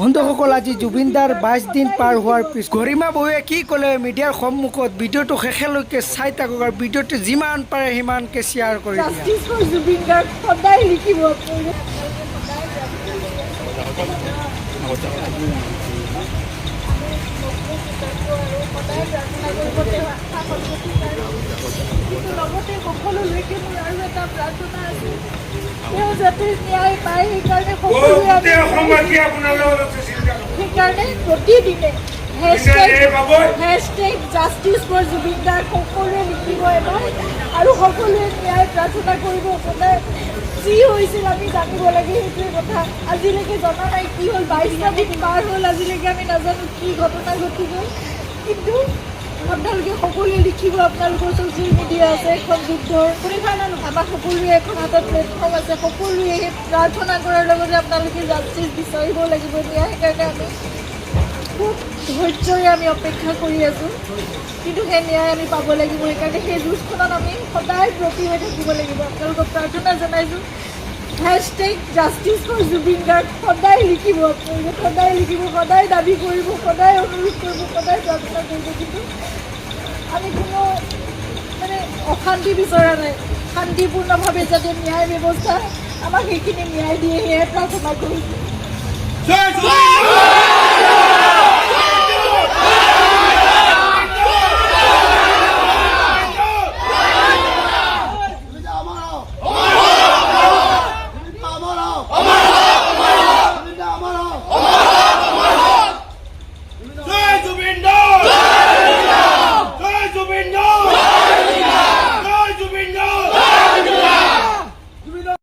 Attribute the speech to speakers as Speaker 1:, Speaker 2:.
Speaker 1: বন্ধুসকল, আজি জুবিনদাৰ 22 দিন পাৰ হোৱাৰ পিছত গৰিমা বৌৱে কি ক'লে মিডিয়াৰ সন্মুখত, ভিডিঅ'টো শেষলৈকে চাই থাকক আৰু ভিডিঅ'টো যিমান পাৰে সিমানকৈ শ্বেয়াৰ কৰি দিয়া।
Speaker 2: জাষ্টিছ ফৰ জুবিন গাৰ্গ সদায় লিখিব। লগতে সকলোলৈকে মোৰ আৰু এটা প্ৰাৰ্থনা আছে, তেওঁ যাতে ন্যায় পায়। সেইকাৰণে সেইকাৰণে প্ৰতিদিনে hashtag justice for Zubeen Garg সকলোৱে লিখিব এবাৰ আৰু সকলোৱে ন্যায় প্ৰাৰ্থনা কৰিব। সদায় যি হৈছিল আমি জানিব লাগে, সেইটোৱে কথা। আজিলৈকে জনা নাই কি হ'ল, 22টা দিন পাৰ হ'ল, আজিলৈকে আমি নাজানো কি ঘটনা ঘটি গ'ল। কিন্তু আপোনালোকে সকলোৱে লিখিব, আপোনালোকৰ ছ'চিয়েল মিডিয়া আছে, এখন যুদ্ধৰ আমাৰ সকলোৱে এখন হাতত প্লেটফৰ্ম আছে। সকলোৱে প্ৰাৰ্থনা কৰাৰ লগতে আপোনালোকে জাষ্টিছ বিচাৰিব লাগিব। সেইকাৰণে আমি খুব ধৈৰ্যৰে আমি অপেক্ষা কৰি আছোঁ, কিন্তু সেই ন্যায় আমি পাব লাগিব। সেইকাৰণে সেই যুঁজখনত আমি সদায় ব্ৰতী হৈ থাকিব লাগিব। আপোনালোকক প্ৰাৰ্থনা জনাইছোঁ, hashtag justice for Zubeen Garg সদায় লিখিব। আপোনালোকে সদায় লিখিব, সদায় দাবী কৰিব, সদায় অনুৰোধ কৰিব, সদায় প্ৰাৰ্থনা কৰিব। কিন্তু আমি কোনো অশান্তি বিচৰা নাই। শান্তিপূৰ্ণভাৱে যাতে ন্যায় ব্যৱস্থা আমাক সেইখিনি ন্যায় দিয়ে, সেয়ে প্ৰাৰ্থনা কৰিছোঁ।